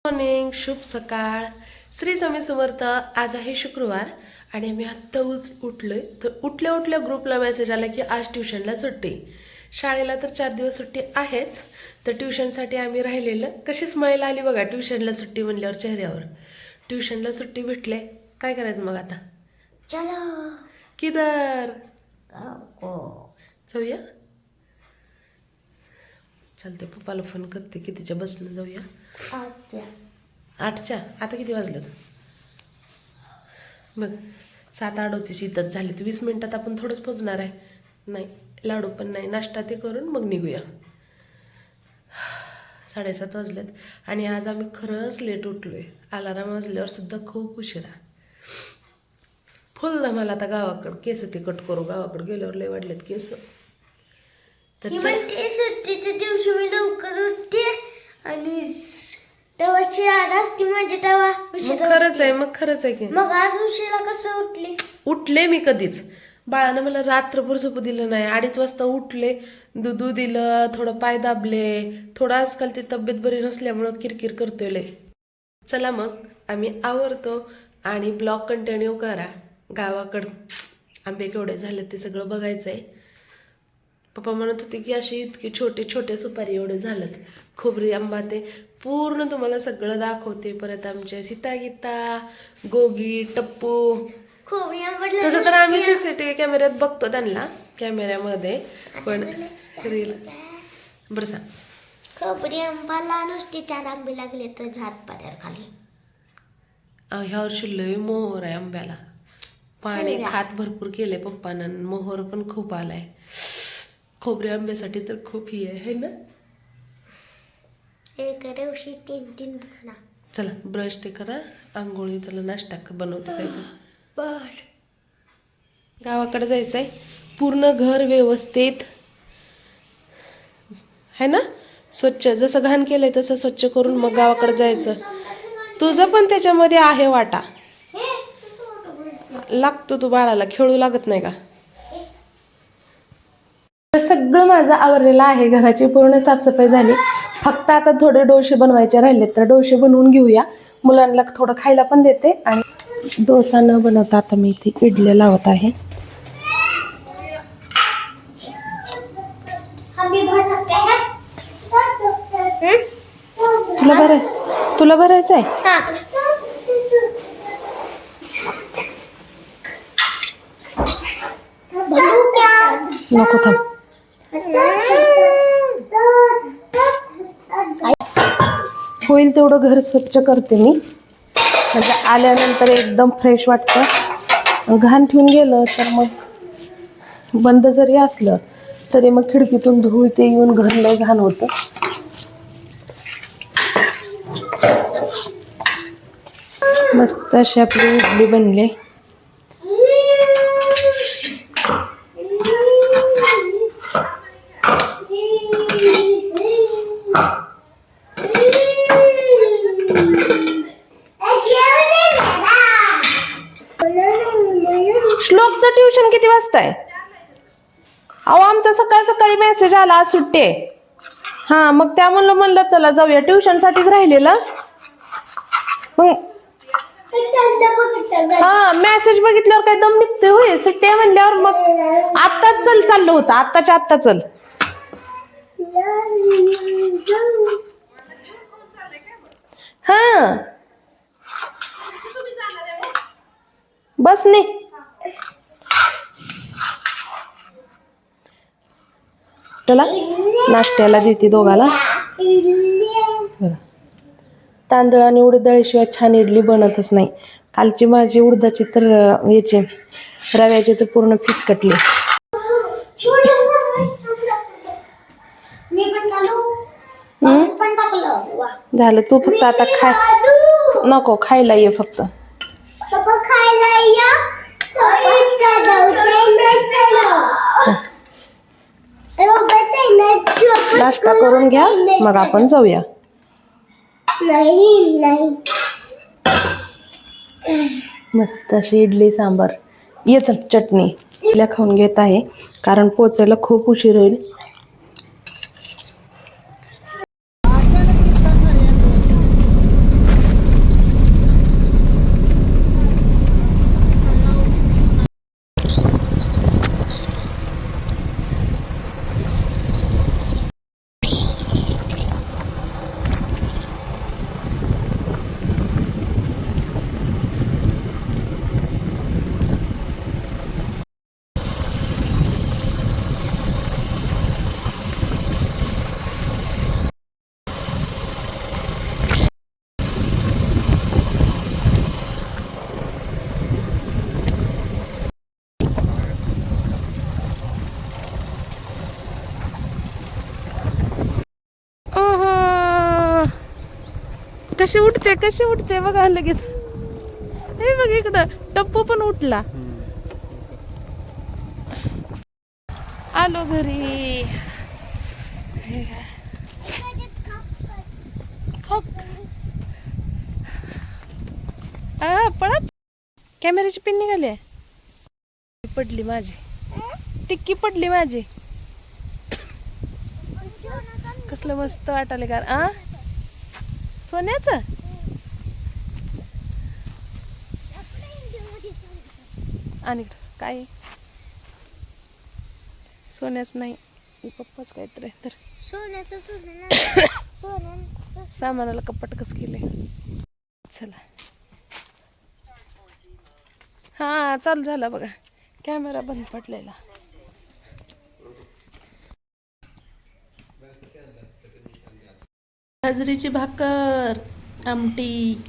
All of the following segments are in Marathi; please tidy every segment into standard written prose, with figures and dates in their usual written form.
मॉर्निंग, शुभ सकाळ. श्री स्वामी समर्थ. आज आहे शुक्रवार आणि मी आत्ता उठलोय. तर उठल्या उठल्या ग्रुपला मेसेज आला की आज ट्युशनला सुट्टी. शाळेला तर 4 दिवस सुट्टी आहेच, तर ट्युशनसाठी आम्ही राहिलेलं. कशी स्माईल आली बघा ट्युशनला सुट्टी म्हणल्यावर चेहऱ्यावर. ट्युशनला सुट्टी भेटले, काय करायचं मग आता? चलो किधर जाऊया. चालते, पप्पाला फोन करते कितीच्या बसनं जाऊया. 8च्या. आता किती वाजलं बघ, 7:38 इथंच झाली. तर 20 मिनिटात आपण थोडंच पोचणार आहे. नाही, लाडू पण नाही, नाश्ता ते करून मग निघूया. 7:30 वाजलेत आणि आज आम्ही खरंच लेट उठलोय. अलाराम वाजल्यावर सुद्धा खूप उशिरा. फुल धमाल आता गावाकडं. केस ते कट करू, गावाकडे गेल्यावर लय वाढलेत केस. तर सुट्टीच्या दिवशी मी लवकर उठते आणि तेव्हा शाळा असते माझी, तेव्हा खरंच आहे. मग खरंच आहे की मग आज उशिरा कसं उठले मी कधीच. बाळानं मला रात्रभर झोपू दिलं नाही. 2:30 वाजता उठले, दूध दिलं, थोडं पाय दाबले. थोडं आजकाल ती तब्येत बरी नसल्यामुळं किरकिर करतोय लय. चला मग आम्ही आवरतो आणि ब्लॉग कंटिन्यू करा. गावाकडं आंबे केवढे झाले ते सगळं बघायचं आहे. पप्पा म्हणत होते की असे इतके छोटे छोटे सुपारी एवढे झालेत. खोबरी आंबा ते पूर्ण तुम्हाला सगळं दाखवते. परत आमचे सीतागीता, गोगी, टप्पू. तसं तर आम्ही CCTV कॅमेऱ्यात बघतो त्यांना, कॅमेऱ्यामध्ये. पण रील बरं सांग. खोबरी आंबाला नुसते 4 आंबे लागले तर झाड पाड्यावर खाली. ह्या वर्षी लय मोहर आहे आंब्याला. पाणी खात भरपूर केले पप्पानं. मोहर पण खूप आलाय. खोबरी आंब्यासाठी तर खूप ही आहे ना. एक दिवशी 3 बुकना. चला ब्रश ते करा, आंघोळी, चला नाश्ता बनवते काय बर. गावाकडे जायचंय. पूर्ण घर व्यवस्थित है ना, स्वच्छ. जसं घाण केलंय तसं स्वच्छ करून मग गावाकडे जायचं. तुझं पण त्याच्यामध्ये आहे वाटा. लागतो तू बाळाला, खेळू लागत नाही का? सगळं माझं आवरलेलं आहे. घराची पूर्ण साफसफाई झाली. फक्त आता थोडे डोसे बनवायचे राहिलेत, तर डोसे बनवून घेऊया. मुलांना थोडं खायला पण देते. आणि डोसा न बनवता आता मी इथे इडल्या लावत आहे. तुला भरायचं आहे? नको थांब. होईल तेवढं घर स्वच्छ करते मी. म्हणजे आल्यानंतर एकदम फ्रेश वाटतं. घाण ठेवून गेलं तर मग बंद जरी असलं तरी मग खिडकीतून धूळ ते येऊन घर लय घाण होतं. मस्त अशी आपली इडली बनली. श्लोकचं ट्युशन किती वाजता आहे? अहो आमचा सकाळ सकाळी मेसेज आला आज सुट्टी आहे. हा मग त्या म्हणलं चला जाऊया. ट्युशन साठीच राहिलेलं. मग हा मेसेज बघितल्यावर काय दम निघतोय होय. सुट्टी आहे म्हणल्यावर मग आत्ताच चाललं होतं. आत्ताच्या आत्ता चल. हा बस नाही. चला नाश्त्याला देते दोघाला. तांदूळ आणि उडीद डाळीशिवाय छान इडली बनतच नाही. कालची माझी उडदाची तर याची रव्याची तर पूर्ण फिसकटली. झालं. तू फक्त आता खाय. नको खायला ये फक्त. नाश्ता करून घ्या मग आपण जाऊया. मस्त अशी इडली सांबार. ये चल चटणी इडल्या खाऊन घेत आहे कारण पोचायला खूप उशीर होईल. कशी उठते बघा लगेच. हे बघ इकडं टप्पू पण उठला. आलो घरी. पळत कॅमेऱ्याची पिन निघाली. पडली माझी टिक्की पडली माझी. कसलं मस्त वाटायला का सोन्याचं. आणि काय सोन्याच नाही पप्पाच काहीतरी तर सामानाला कपाट कस केले. चला हा चालू झाला बघा. कॅमेरा बंद पडलेला. बाजरीची भाकर आमटी.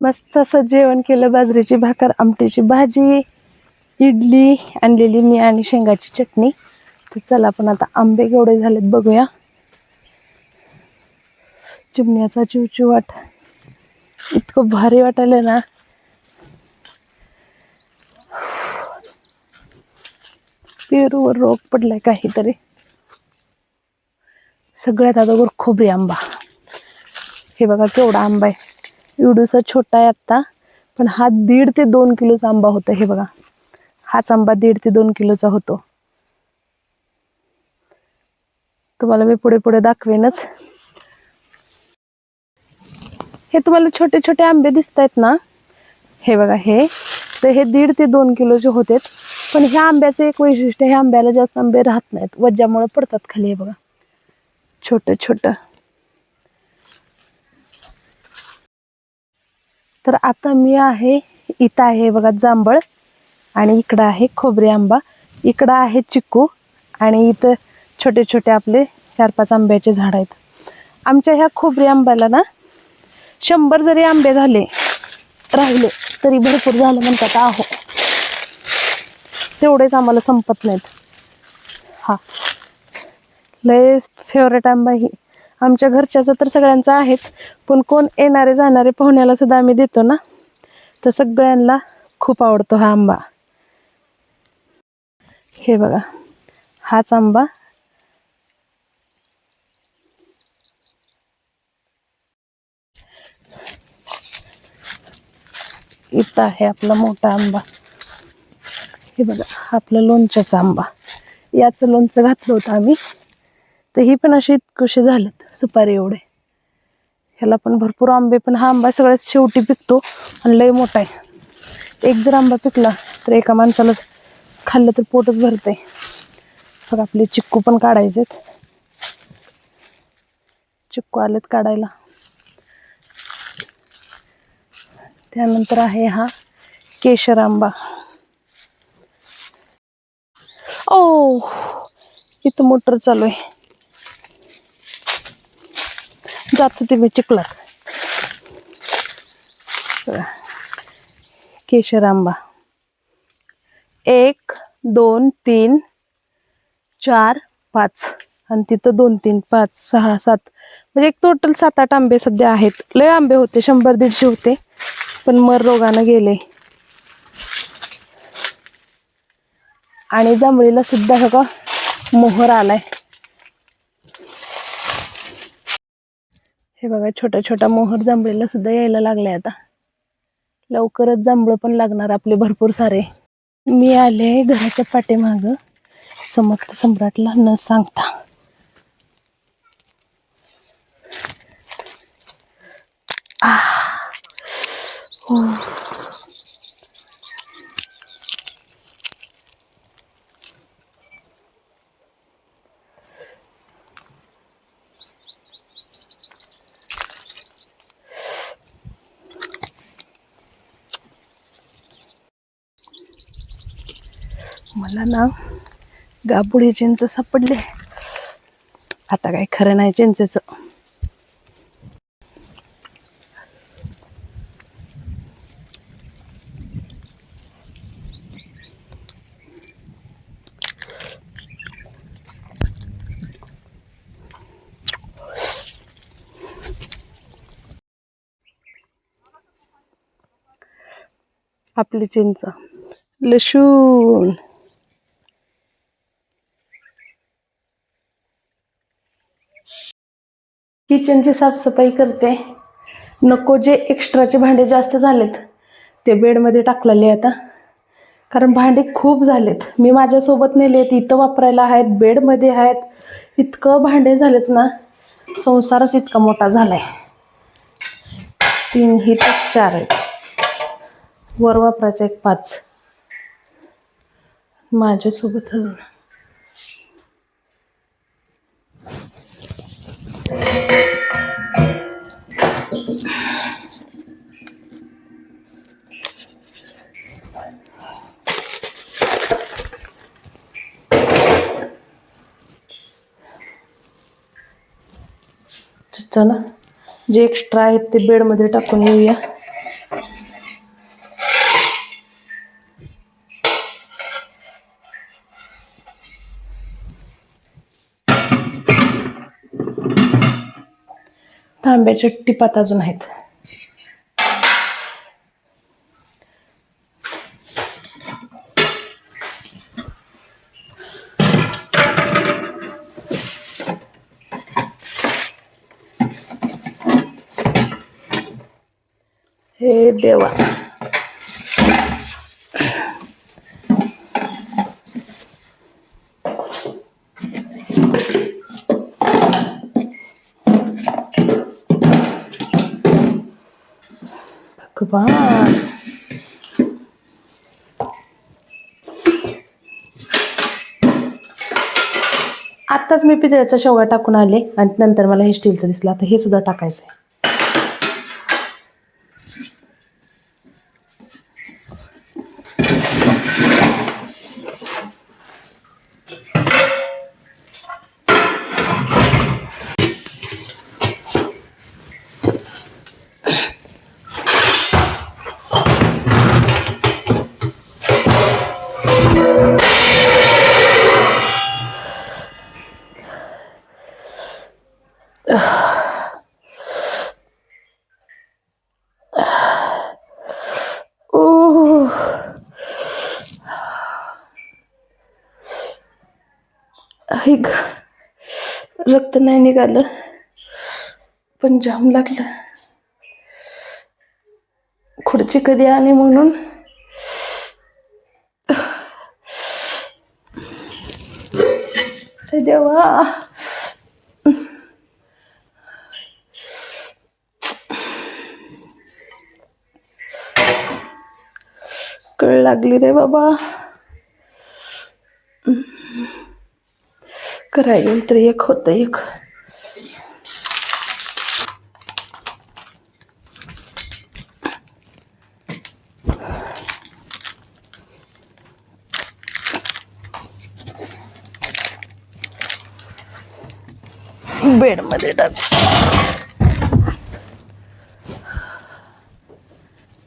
मस्त असं जेवण केलं. बाजरीची भाकर आमटीची भाजी इडली आणलेली मी आणि शेंगाची चटणी. तर चला आपण आता आंबे केवढे झालेत बघूया. चिमण्याचा चिवचिवाट इतकं भारी वाटायलं ना. पेरूवर रोग पडलाय काहीतरी. सगळ्यात अगोदर खोबरी आंबा. हे बघा केवढा आंबा आहे. एवढूसा छोटा आहे आता पण हा 1.5 ते 2 किलोचा आंबा होता. हे बघा हाच आंबा 1.5 ते 2 किलोचा होतो. तुम्हाला मी पुढे पुढे दाखवेनच. हे तुम्हाला छोटे छोटे आंबे दिसत आहेत ना. हे बघा हे तर हे 1.5 ते 2 किलोचे होते. पण ह्या आंब्याचं एक वैशिष्ट्य, ह्या आंब्याला जास्त आंबे राहत नाहीत, वज्जामुळे पडतात खाली. हे बघा छोटं छोटं. तर आता मी आहे इथं आहे बघा जांभळ आणि इकडं आहे खोबरी आंबा. इकडं आहे चिक्कू आणि इथं छोटे छोटे आपले 4-5 आंब्याचे झाड आहेत. आमच्या ह्या खोबरी आंब्याला ना 100 जरी आंबे झाले राहिले तरी भरपूर झालं म्हणतात. आहो तेवढेच आम्हाला संपत नाहीत. हा लय फेवरेट आंबा ही आमच्या घरच्याचा तर सगळ्यांचा आहेच. पण कोण येणारे जाणारे पाहुण्याला सुद्धा आम्ही देतो ना. तर सगळ्यांना खूप आवडतो हा आंबा. हे बघा हाच आंबा. इथं आहे आपला मोठा आंबा. हे बघा आपला लोणच्याचा आंबा. याचं लोणचं घातलं होतं आम्ही. तर ही पण अशी कशी झालेत सुपारी एवढे. ह्याला पण भरपूर आंबे. पण हा आंबा सगळ्यात शेवटी पिकतो आणि लय मोठा आहे. एक जर आंबा पिकला तर एका माणसाला खाल्लं तर पोटच भरतंय. बघा आपले चिक्कू पण काढायचेत. चिक्कू आलेत काढायला. त्यानंतर आहे हा केशर आंबा. ओ इथं मोटर चालू आहे. जात ते मी चिखलात. केशर आंबा 1 2 3 4 5 आणि तिथं 2 3 5 6 7 म्हणजे एक टोटल 7-8 आंबे सध्या आहेत. लय आंबे होते 100-150 होते पण मर रोगानं गेले. आणि जांभळीला सुद्धा बघा मोहर आलाय. हे बघा छोट्या छोट्या मोहर जांभळीला सुद्धा यायला लागले आता. लवकरच जांभळं पण लागणार आपले भरपूर सारे. मी आले घराच्या पाठीमाग समर्थ सम्राटला न सांगता. मला ना गापुडी चिंच सापडले. आता काय खरं नाही चिंचेचं. आपली चिंच, लसूण, किचनची साफसफाई करते. नको जे एक्स्ट्राचे भांडे जास्त झालेत ते बेडमध्ये टाकलेले आता, कारण भांडे खूप झालेत. मी माझ्यासोबत नेलेत, इथं वापरायला आहेत, बेडमध्ये आहेत. इतकं भांडे झालेत ना, संसारच इतका मोठा झालाय. 3 ही तर 4 आहेत, वर वापरायचं 5 माझ्यासोबत अजून. चला जे एक्स्ट्रा आहेत ते बेडमध्ये टाकून येऊया. तांब्याच्या टिपात अजून आहेत. हे देवा, भगवान. आत्ताच मी पितळेचा शेवगा टाकून आले आणि नंतर मला हे स्टीलचं दिसलं. आता हे सुद्धा टाकायचं आहे. ऐक, रक्त नाही निघालं पण जाम लागलं. खुर्ची कधी आली म्हणून. देवा, कळ लागली रे बाबा. करायला गेलं तर एक होतं एक. बेडमध्ये टाक.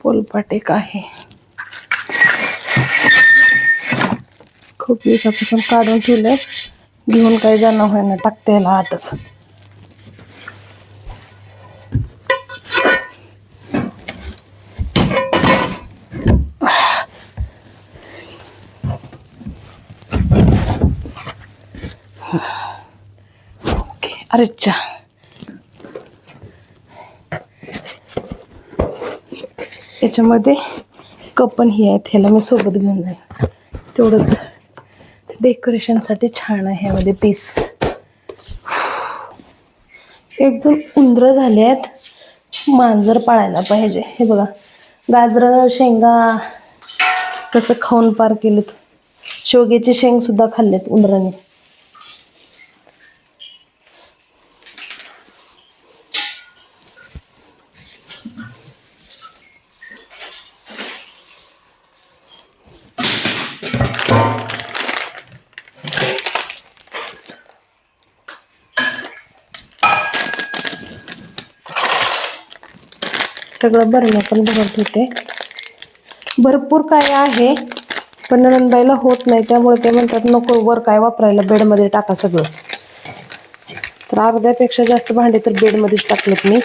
पोलपाट एक आहे, खूप दिवसापासून काढून ठेवलंय. घेऊन काही जाणं होईना, टाकते याला आतच. ओके, अरे चा याच्यामध्ये कप पण ही आहेत, ह्याला मी सोबत घेऊन जाईन. तेवढंच डेकोरेशनसाठी छान आहे ह्यामध्ये पीस. एकदम उंदरं झाले आहेत, मांजर पाळायला पाहिजे. हे बघा गाजरं शेंगा कसं खाऊन पार केलेत. शेवग्याची शेंग सुद्धा खाल्लेत उंदराने. सगळं भरणं पण भरत होते. भरपूर काय आहे पण नंदबाईला होत नाही, त्यामुळे ते म्हणतात नको वर काय वापरायला, बेडमध्ये टाका सगळं. तर अर्ध्यापेक्षा जास्त भांडे तर बेडमध्येच टाकलेत मी.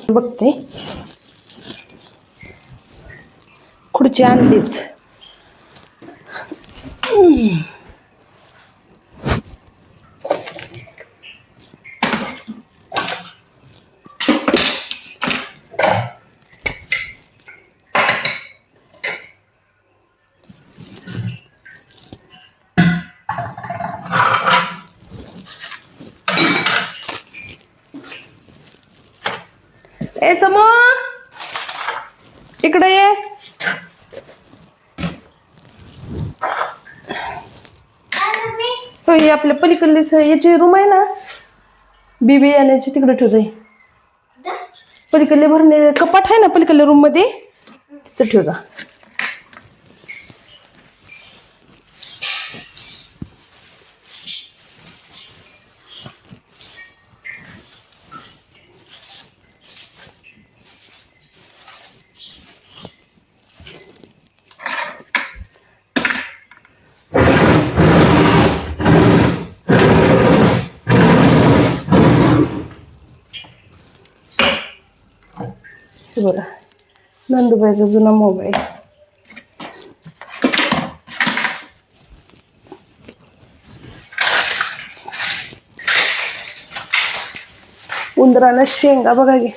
बघते खुर्ची आणलीच. ए समू इकडे ये. होय आपल्या पलीकडलीच याची रूम आहे ना, बीबी याची, तिकडे ठेव जाई. पलीकडले भरणे कपाट आहे ना पलीकडल्या रूम मध्ये, तिथं ठेव जा. बरं, नंदुबाईचा जुना मोबाईल. उंदरानं शेंगा बघा गे.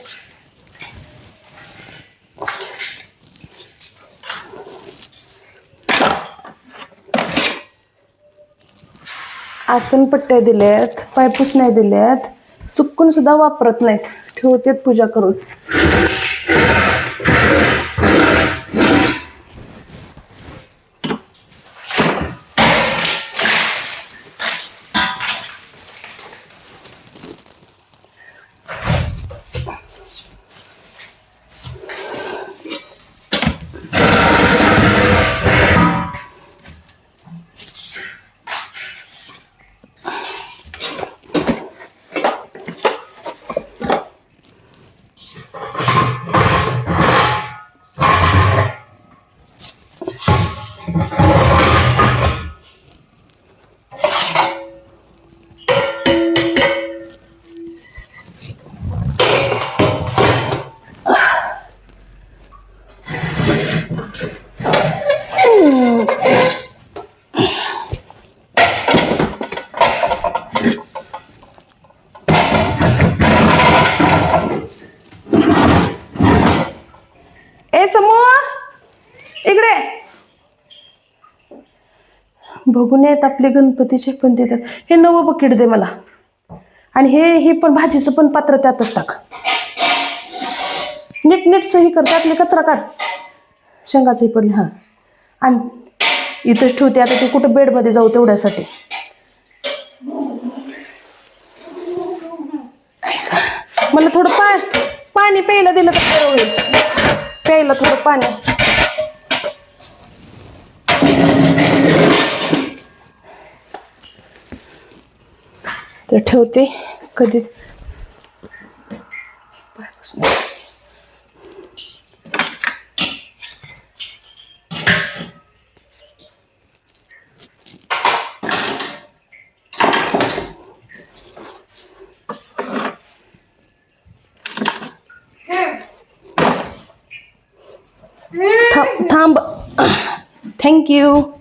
आसनपट्ट्या दिल्यात, पायपूस नाही दिल्यात, चुकून सुद्धा वापरत नाहीत, ठेवतेत पूजा करून. ए समूह इकडे बघून येत आपले गणपतीचे पण देतात. हे नवं बकेट दे मला, आणि हे पण भाजीचं पण पात्र त्यातच टाक. नीट नीट सही कर, त्यातले कचरा काढ. शेंगाचंही पडले. हां आणि इथंच ठेवते आता. ते कुठं बेडमध्ये जाऊ तेवढ्यासाठी. मला थोडं पाणी प्यायला दिलं तर बरं होईल. प्यायला थोडं पाणी. तर ठेवते कधी. थांब. थँक्यू.